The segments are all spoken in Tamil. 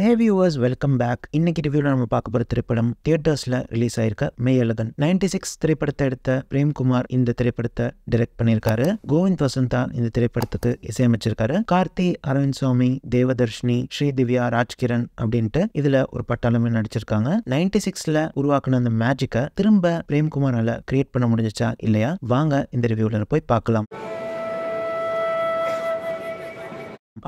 ஹே வியூவர்ஸ், வெல்கம் பேக். இன்னைக்கு ரிவ்யூவில் நம்ம பார்க்க போகிற திரைப்படம் தியேட்டர்ஸில் ரிலீஸ் ஆயிருக்க மெய்யழகன். 96 திரைப்படத்தை எடுத்த பிரேம்குமார் இந்த திரைப்படத்தை டைரக்ட் பண்ணியிருக்காரு. கோவிந்த் வசந்தா இந்த திரைப்படத்துக்கு இசையமைச்சிருக்காரு. கார்த்தி, அரவிந்த் சுவாமி, தேவதர்ஷினி, ஸ்ரீதிவ்யா, ராஜ்கிரண் அப்படின்ட்டு இதுல ஒரு பட்டாளமே நடிச்சிருக்காங்க. 96ல உருவாக்குன அந்த மேஜிக்கை திரும்ப பிரேம்குமாரால கிரியேட் பண்ண முடிஞ்சிச்சா இல்லையா? வாங்க இந்த ரிவ்யூவில் போய் பார்க்கலாம்.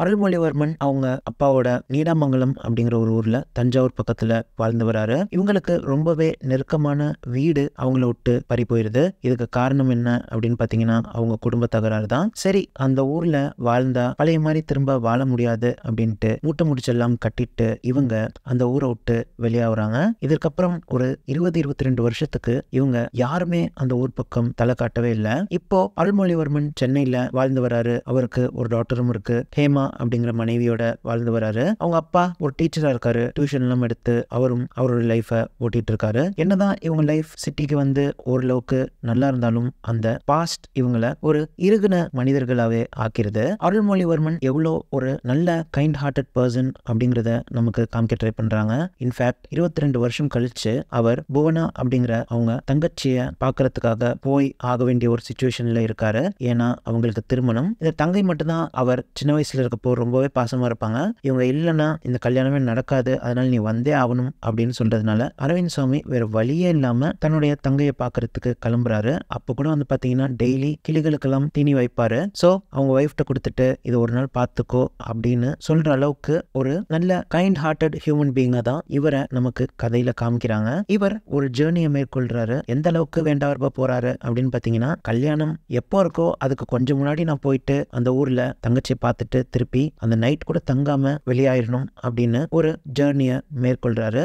அருள்மொழிவர்மன் அவங்க அப்பாவோட நீடாமங்கலம் அப்படிங்கிற ஒரு ஊர்ல தஞ்சாவூர் பக்கத்துல வாழ்ந்து வராரு. இவங்களுக்கு ரொம்பவே நெருக்கமான வீடு அவங்கள விட்டு பறி போயிருது. இதுக்கு காரணம் என்ன அப்படின்னு பாத்தீங்கன்னா அவங்க குடும்ப தகராறு தான். சரி, அந்த ஊர்ல வாழ்ந்தா பழைய மாதிரி திரும்ப வாழ முடியாது அப்படின்ட்டு மூட்டை முடிச்செல்லாம் கட்டிட்டு இவங்க அந்த ஊரை விட்டு வெளியாகிறாங்க. இதற்கப்புறம் ஒரு 20-22 வருஷத்துக்கு இவங்க யாருமே அந்த ஊர் பக்கம் தலை காட்டவே இல்லை. இப்போ அருள்மொழிவர்மன் சென்னையில வாழ்ந்து வராரு. அவருக்கு ஒரு டாக்டரும் இருக்கு. ஹேமா அப்படிங்கிற மனைவியோட வாழ்ந்து வராரு. அவங்க அப்பா ஒரு டீச்சரா இருக்காரு. டியூஷன் எல்லாம் எடுத்து அவரும் அவரோட லைஃப ஓட்டிட்டு இருக்காரு. என்னதான் இவங்க லைஃப் சிட்டிக்கு வந்து ஓரளவுக்கு நல்லா இருந்தாலும் அந்த பாஸ்ட் இவங்கள ஒரு இறுகுன மனிதர்களாவே ஆக்கிறது. அருள்மொழிவர்மன் எவ்வளோ ஒரு நல்ல கைண்ட் ஹார்ட்டட் பர்சன் அப்படிங்கறத நமக்கு காமிக்க ட்ரை பண்றாங்க. இன்ஃபேக்ட் 22 வருஷம் கழிச்சு அவர் புவனா அப்படிங்கிற அவங்க தங்கச்சிய பாக்குறதுக்காக போய் ஆக வேண்டிய ஒரு சிச்சுவேஷன்ல இருக்காரு. ஏன்னா அவங்களுக்கு திருமணம். இந்த தங்கை மட்டும்தான் அவர் சின்ன வயசுல இருக்கப்போ ரொம்பவே பாசமா இருப்பாங்க. இவங்க இல்லைன்னா இந்த கல்யாணமே நடக்காது, அதனால நீ வந்தே ஆகணும் அப்படின்னு சொல்றதுனால அரவிந்த் சுவாமி வேற வழியே இல்லாம தன்னுடைய தங்கையை பாக்குறதுக்கு கிளம்புறாரு. அப்போ கூட வந்து பாத்தீங்கன்னா டெய்லி கிளிகளுக்கெல்லாம் தீனி வைப்பாரு. சோ அவங்க ஒய்ஃப்ட கொடுத்துட்டு இது ஒரு நாள் பாத்துக்கோ அப்படின்னு சொல்ற அளவுக்கு ஒரு நல்ல கைண்ட் ஹார்ட்டட் ஹியூமன் பீயிங்கா தான் இவரை நமக்கு கதையில காமிக்கிறாங்க. இவர் ஒரு ஜேர்னியை மேற்கொள்றாரு. எந்த அளவுக்கு வேண்டாவா போறாரு அப்படின்னு பாத்தீங்கன்னா, கல்யாணம் எப்போ இருக்கோ அதுக்கு கொஞ்சம் முன்னாடி நான் போயிட்டு அந்த ஊர்ல தங்கச்சியை பார்த்துட்டு திருப்பி அந்த நைட் கூட தங்காம வெளியாயிரணும் அப்படின்னு ஒரு ஜேர்னியை மேற்கொள்றாரு.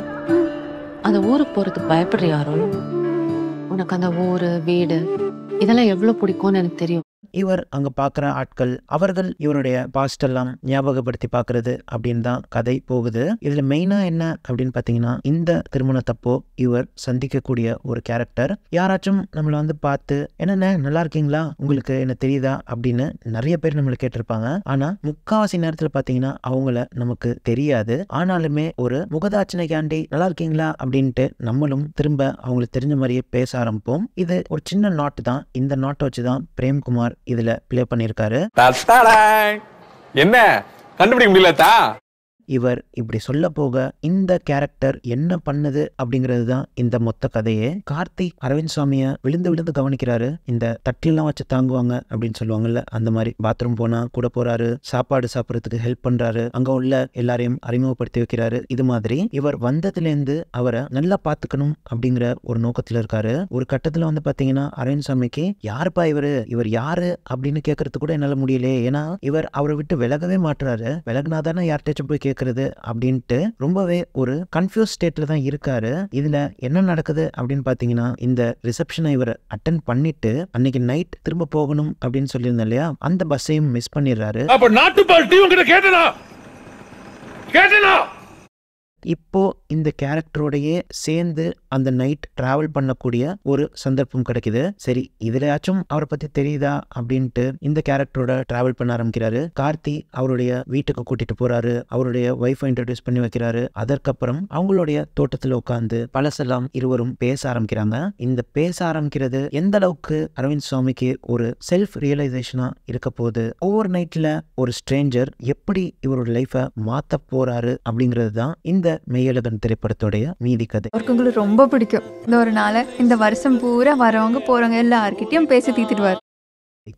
அந்த ஊருக்கு போறது பயப்படுறியாரோ? உனக்கு அந்த ஊரு, வீடு இதெல்லாம் எவ்வளவு பிடிக்கும்னு எனக்கு தெரியும். இவர் அங்க பாக்குற ஆட்கள், அவர்கள் இவருடைய பாஸ்ட் எல்லாம் ஞாபகப்படுத்தி பாக்குறது அப்படின்னு தான் கதை போகுது. இதுல மெயினா என்ன அப்படின்னு பாத்தீங்கன்னா, இந்த திருமணத்தப்போ இவர் சந்திக்கக்கூடிய ஒரு கேரக்டர். யாராச்சும் நம்மள வந்து பார்த்து என்னென்ன நல்லா இருக்கீங்களா, உங்களுக்கு என்ன தெரியுதா அப்படின்னு நிறைய பேர் நம்மளை கேட்டிருப்பாங்க. ஆனா முக்காவாசி நேரத்துல பாத்தீங்கன்னா அவங்கள நமக்கு தெரியாது. ஆனாலுமே ஒரு முகதாட்சணைக்காண்டி நல்லா இருக்கீங்களா அப்படின்ட்டு நம்மளும் திரும்ப அவங்களுக்கு தெரிஞ்ச மாதிரியே பேச ஆரம்பிப்போம். இது ஒரு சின்ன நாட் தான். இந்த நாட்டை வச்சுதான் பிரேம்குமார் இதுல பிளே பண்ணிருக்காரு. என்ன கண்டுபிடிக்க முடியலதா? இவர் இப்படி சொல்ல போக இந்த கேரக்டர் என்ன பண்ணுது அப்படிங்கிறது தான் இந்த மொத்த கதையே. கார்த்தி அரவிந்த் சுவாமிய விழுந்து விழுந்து கவனிக்கிறாரு. இந்த தட்டிலாம் வச்சு தாங்குவாங்க அப்படின்னு சொல்லுவாங்கல்ல, அந்த மாதிரி பாத்ரூம் போனா கூட போறாரு, சாப்பாடு சாப்பிடறதுக்கு ஹெல்ப் பண்றாரு, அங்க உள்ள எல்லாரையும் அறிமுகப்படுத்தி வைக்கிறாரு. இது மாதிரி இவர் வந்ததுல இருந்து அவரை நல்லா பாத்துக்கணும் அப்படிங்கிற ஒரு நோக்கத்துல இருக்காரு. ஒரு கட்டத்துல வந்து பாத்தீங்கன்னா அரவிந்த் சுவாமிக்கு யாருப்பா இவர் யாரு அப்படின்னு கேட்கறது கூட என்னால முடியலையே. ஏன்னா இவர் அவரை விட்டு விலகவே மாட்டுறாரு. விலகினாதானே யார்கிட்டச்சும் போய் அப்படின்ட்டு ரொம்பவே ஒரு கன்ஃபியூஸ் ஸ்டேட்ல தான் இருக்காரு. இதுல என்ன நடக்குது அப்படின்னு பாத்தீங்கன்னா, இந்த ரிசப்ஷனை இவர் அட்டென்ட் பண்ணிட்டு அன்னைக்கு நைட் திரும்ப போகணும் அப்படின்னு சொல்லியிருந்தேன் இல்லையா, அந்த பஸ்ஸையும் மிஸ் பண்ணிடுறாரு. இப்போ இந்த கேரக்டரோடையே சேர்ந்து அந்த நைட் டிராவல் பண்ணக்கூடிய ஒரு சந்தர்ப்பம் கிடைக்குது. சரி, இதுலயாச்சும் அவரை பத்தி தெரியுதா அப்படின்ட்டு இந்த கேரக்டரோட டிராவல் பண்ண ஆரம்பிக்கிறாரு. கார்த்தி அவருடைய வீட்டுக்கு கூட்டிட்டு போறாரு. அவருடைய ஒய்ஃபை இன்ட்ரோடியூஸ் பண்ணி வைக்கிறாரு. அதற்கப்புறம் அவங்களுடைய தோட்டத்துல உட்கார்ந்து பழசெல்லாம் இருவரும் பேச ஆரம்பிக்கிறாங்க. இந்த பேச ஆரம்பிக்கிறது எந்த அளவுக்கு அரவிந்த் சுவாமிக்கு ஒரு செல்ஃப் ரியலைசேஷனா இருக்க போகுது, ஓவர் நைட்ல ஒரு ஸ்ட்ரேஞ்சர் எப்படி இவரோட லைஃபை மாத்த போறாரு அப்படிங்கிறது தான் இந்த மெய்யழகன் திரைப்படத்துடைய மீதி கதை. அவங்களுக்கு ரொம்ப பிடிக்கும். இந்த ஒரு நாளை இந்த வருஷம் பூரா வரவங்க போறவங்க எல்லார்கிட்டயும் பேசி தீர்த்துடுவார்.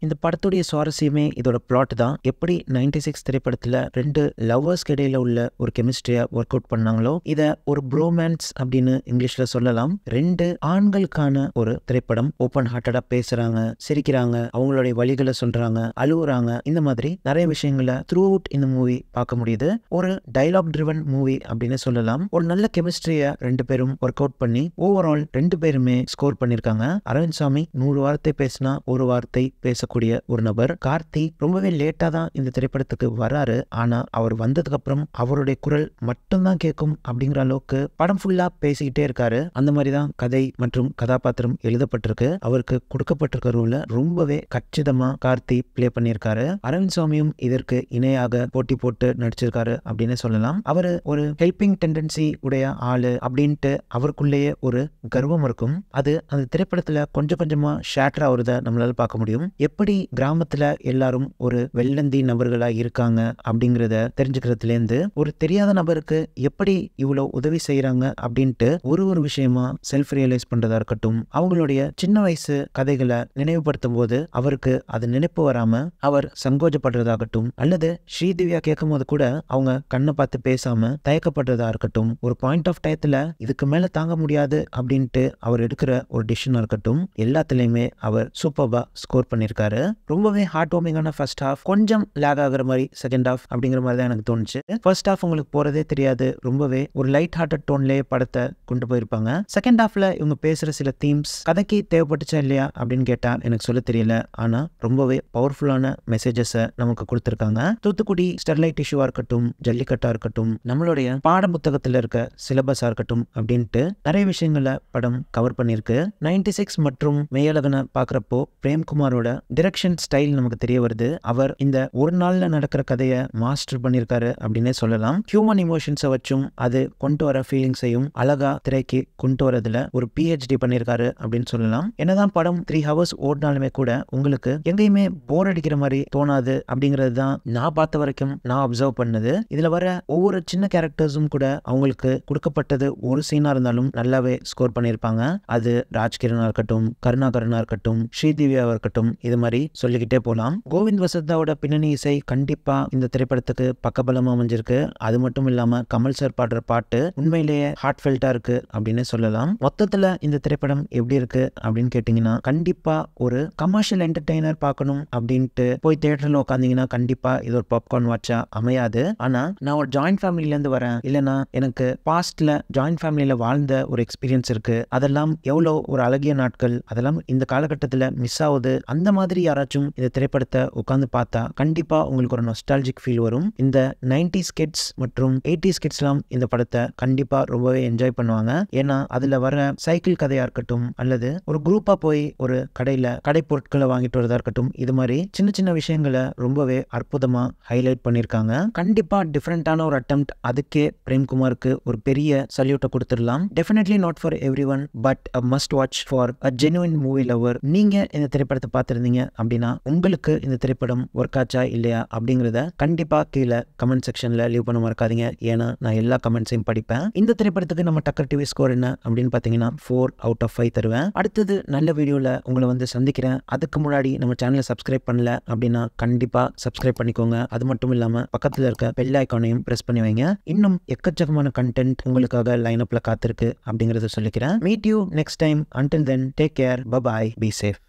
இந்த படத்துடைய சுவாரஸ்யமே இதோட பிளாட் தான். எப்படி 96 திரைப்படத்துல ரெண்டு லவ்வர்ஸ்க்கு இடையில உள்ள ஒரு கெமிஸ்ட்ரியா ஒர்க் அவுட் பண்ணாங்களோ, இத ஒரு ப்ரோமேன்ஸ் அப்படின்னு இங்கிலீஷ்ல சொல்லலாம். ரெண்டு ஆண்களுக்கான ஒரு திரைப்படம். ஓப்பன் ஹார்ட்டடா பேசுறாங்க, சிரிக்கிறாங்க, அவங்களுடைய வழிகளை சொல்றாங்க, அழுவுறாங்க. இந்த மாதிரி நிறைய விஷயங்களை த்ரூ அவுட் இந்த மூவி பார்க்க முடியுது. ஒரு டைலாக் ட்ரிவன் மூவி அப்படின்னு சொல்லலாம். ஒரு நல்ல கெமிஸ்ட்ரியை ரெண்டு பேரும் ஒர்க் அவுட் பண்ணி ஓவரால் ரெண்டு பேருமே ஸ்கோர் பண்ணிருக்காங்க. அரவிந்த் சுவாமி 100 வார்த்தை பேசினா ஒரு வார்த்தை பேச பேசக்கூடிய ஒரு நபர். கார்த்தி ரொம்பவே லேட்டா தான் இந்த திரைப்படத்துக்கு வராரு. ஆனா அவர் வந்ததுக்கு அப்புறம் அவருடைய குரல் மட்டும்தான் கேட்கும் அப்படிங்கிற அளவுக்கு படம் ஃபுல்லா பேசிக்கிட்டே இருக்காரு. அந்த மாதிரி தான் கதை மற்றும் கதாபாத்திரம் எழுதப்பட்டிருக்கு. அவருக்கு கொடுக்கப்பட்டிருக்க ரோல ரொம்பவே கச்சிதமா கார்த்தி பிளே பண்ணியிருக்காரு. அரவிந்த் சுவாமியும் இதற்கு இணையாக போட்டி போட்டு நடிச்சிருக்காரு அப்படின்னு சொல்லலாம். அவரு ஒரு ஹெல்பிங் டெண்டன்சி உடைய ஆளு அப்படின்ட்டு அவருக்குள்ளேயே ஒரு கர்வம் இருக்கும். அது அந்த திரைப்படத்துல கொஞ்சம் கொஞ்சமா ஷேட்டர் ஆகுறத நம்மளால பார்க்க முடியும். எப்படி கிராமத்துல எல்லாரும் ஒரு வெள்ளந்தி நபர்களா இருக்காங்க அப்படிங்கறத தெரிஞ்சுக்கிறதுல இருந்து ஒரு தெரியாத நபருக்கு எப்படி இவ்வளவு உதவி செய்யறாங்க அப்படின்ட்டு ஒரு விஷயமா செல்ஃப் ரியலைஸ் பண்றதா இருக்கட்டும், அவங்களுடைய சின்ன வயசு கதைகளை நினைவுபடுத்தும் போது அவருக்கு அது நினைப்பு வராம அவர் சங்கோஜப்படுறதாகட்டும், அல்லது ஸ்ரீதிவ்யா கேட்கும் போது கூட அவங்க கண்ணை பார்த்து பேசாம தயக்கப்படுறதா இருக்கட்டும், ஒரு பாயிண்ட் ஆஃப் டயத்துல இதுக்கு மேல தாங்க முடியாது அப்படின்ட்டு அவர் எடுக்கிற ஒரு டிசிஷனா இருக்கட்டும், எல்லாத்துலயுமே அவர் சூப்பர்பா ஸ்கோர் பண்ணிருக்காரு. ரொம்பவே ஹார்ட் வார்மிங்கான ஃபர்ஸ்ட் ஹாஃப், கொஞ்சம் லேக் ஆகுற மாதிரி செகண்ட் ஹாஃப் அப்படிங்கிற மாதிரி தான் எனக்கு தோணுச்சு. ஃபர்ஸ்ட் ஹாஃப் உங்களுக்கு போறதே தெரியாது, ரொம்பவே ஒரு லைட் ஹார்ட்டட் டோன்லயே படத்தை கொண்டு போயிருப்பாங்க. செகண்ட் ஹாஃப்ல இவங்க பேசுற சில தீம்ஸ் கதைக்கு தேவைப்பட்டுச்சா இல்லையா அப்படின்னு கேட்டா எனக்கு சொல்ல தெரியல. ஆனா ரொம்பவே பவர்ஃபுல்லான மெசேஜஸை நமக்கு கொடுத்திருக்காங்க. தூத்துக்குடி ஸ்டெர்லைட் இஷ்யூவா இருக்கட்டும், ஜல்லிக்கட்டா இருக்கட்டும், நம்மளுடைய பாட புத்தகத்துல இருக்க சிலபஸா இருக்கட்டும் அப்படின்ட்டு நிறைய விஷயங்களை படம் கவர் பண்ணிருக்கு. 96 மற்றும் மெய்யழகனை பாக்குறப்போ பிரேம்குமாரோட டிரெக்ஷன் ஸ்டைல் நமக்கு தெரிய வருது. அவர் இந்த ஒரு நாள்ல நடக்கிற கதையை மாஸ்டர் பண்ணிருக்காரு அப்படின்னே சொல்லலாம். ஹியூமன் இமோஷன்ஸை வச்சும் அது கொண்டு வர ஃபீலிங்ஸையும் அழகா திரைக்கு கொண்டு வரதுல ஒரு PhD பண்ணிருக்காரு அப்படின்னு சொல்லலாம். என்னதான் படம் 3 hours ஓடினாலுமே கூட உங்களுக்கு எங்கேயுமே போர் அடிக்கிற மாதிரி தோணாது அப்படிங்கிறது தான் நான் பார்த்த வரைக்கும் நான் அப்சர்வ் பண்ணது. இதுல வர ஒவ்வொரு சின்ன கேரக்டர்ஸும் கூட அவங்களுக்கு கொடுக்கப்பட்டது ஒரு சீனா இருந்தாலும் நல்லாவே ஸ்கோர் பண்ணியிருப்பாங்க. அது ராஜ்கிரணா இருக்கட்டும், கருணாகரனா இருக்கட்டும், ஸ்ரீதிவ்யாவா இருக்கட்டும், இது மாதிரி சொல்லிக்கிட்டே போலாம். கோவிந்த் வசந்தாவோட பின்னணி இசை கண்டிப்பா இந்த திரைப்படத்துக்கு பக்கபலமா அமைஞ்சிருக்கு. அது மட்டும் இல்லாம கமல் சார் பாடுற பாட்டு உண்மையிலேயே ஹார்ட் ஃபெல்ட்டா இருக்கு அப்படின்னு சொல்லலாம். மொத்தத்துல இந்த திரைப்படம் எப்படி இருக்கு அப்படின்னு கேட்டீங்கன்னா, கண்டிப்பா ஒரு கமர்ஷியல் என்டர்டெய்னர் பார்க்கணும் அப்படின்ட்டு போய் தியேட்டர்ல உட்காந்தீங்கன்னா கண்டிப்பா இது ஒரு பாப்கார்ன் வாட்சா அமையாது. ஆனா நான் ஒரு ஜாயிண்ட் ஃபேமிலில இருந்து வரேன், இல்லைன்னா எனக்கு பாஸ்ட்ல ஜாயிண்ட் ஃபேமிலியில வாழ்ந்த ஒரு எக்ஸ்பீரியன்ஸ் இருக்கு, அதெல்லாம் எவ்வளோ ஒரு அழகிய நாட்கள், அதெல்லாம் இந்த காலகட்டத்தில் மிஸ் ஆகுது, அந்த மாதிரி யாராச்சும் இந்த திரைப்படத்தை உட்காந்து பார்த்தா கண்டிப்பா உங்களுக்கு ஒரு நொஸ்டாலஜிக் ஃபீல் வரும். இந்த 90s கிட்ஸ் மற்றும் 80s கிட்ஸ்லாம் இந்த படத்தை கண்டிப்பா ரொம்பவே என்ஜாய் பண்ணுவாங்க. ஏன்னா அதுல வர சைக்கிள் கதையா இருக்கட்டும், அல்லது ஒரு குரூப்பா போய் ஒரு கடையில கடை பொருட்களை வாங்கிட்டு வரதா இருக்கட்டும், இது மாதிரி சின்ன சின்ன விஷயங்களை ரொம்பவே அற்புதமா ஹைலைட் பண்ணிருக்காங்க. கண்டிப்பா டிஃபரெண்டான ஒரு அட்டெம்ப்ட். அதுக்கே பிரேம்குமாருக்கு ஒரு பெரிய சல்யூட்டை கொடுத்துடலாம். Definitely not for every one, but a must watch for a genuine movie lover. நீங்க இந்த திரைப்படத்தை பார்த்திருந்தீங்க அப்படின்னா உங்களுக்கு இந்த திரைப்படம் ஒர்க் ஆச்சா இல்லையா அப்படிங்கிறத கண்டிப்பா கீழே கமெண்ட் செக்ஷன்ல லீவ் பண்ண மறக்காதீங்க. ஏன்னா நான் எல்லா கமெண்ட்ஸையும் படிப்பேன். இந்த திரைப்படத்துக்கு நம்ம டக்கர் டிவி ஸ்கோர் என்ன அப்படின்னு பாத்தீங்கன்னா 4 out of 5 தருவேன். அடுத்தது நல்ல வீடியோல உங்களை வந்து சந்திக்கிறேன். அதுக்கு முன்னாடி நம்ம சேனலை சப்ஸ்கிரைப் பண்ணல அப்படின்னா கண்டிப்பா சப்ஸ்கிரைப் பண்ணிக்கோங்க. அது மட்டும் இல்லாம பக்கத்துல இருக்க பெல் ஐகானையும் பிரஸ் பண்ணி வைங்க. இன்னும் எக்கச்சக்கமான கண்டென்ட் உங்களுக்காக லைன் அப்ல காத்திருக்கு அப்படிங்கறத சொல்லிக்கிறேன். Meet you next time. Until then, take care. Bye bye. Be safe.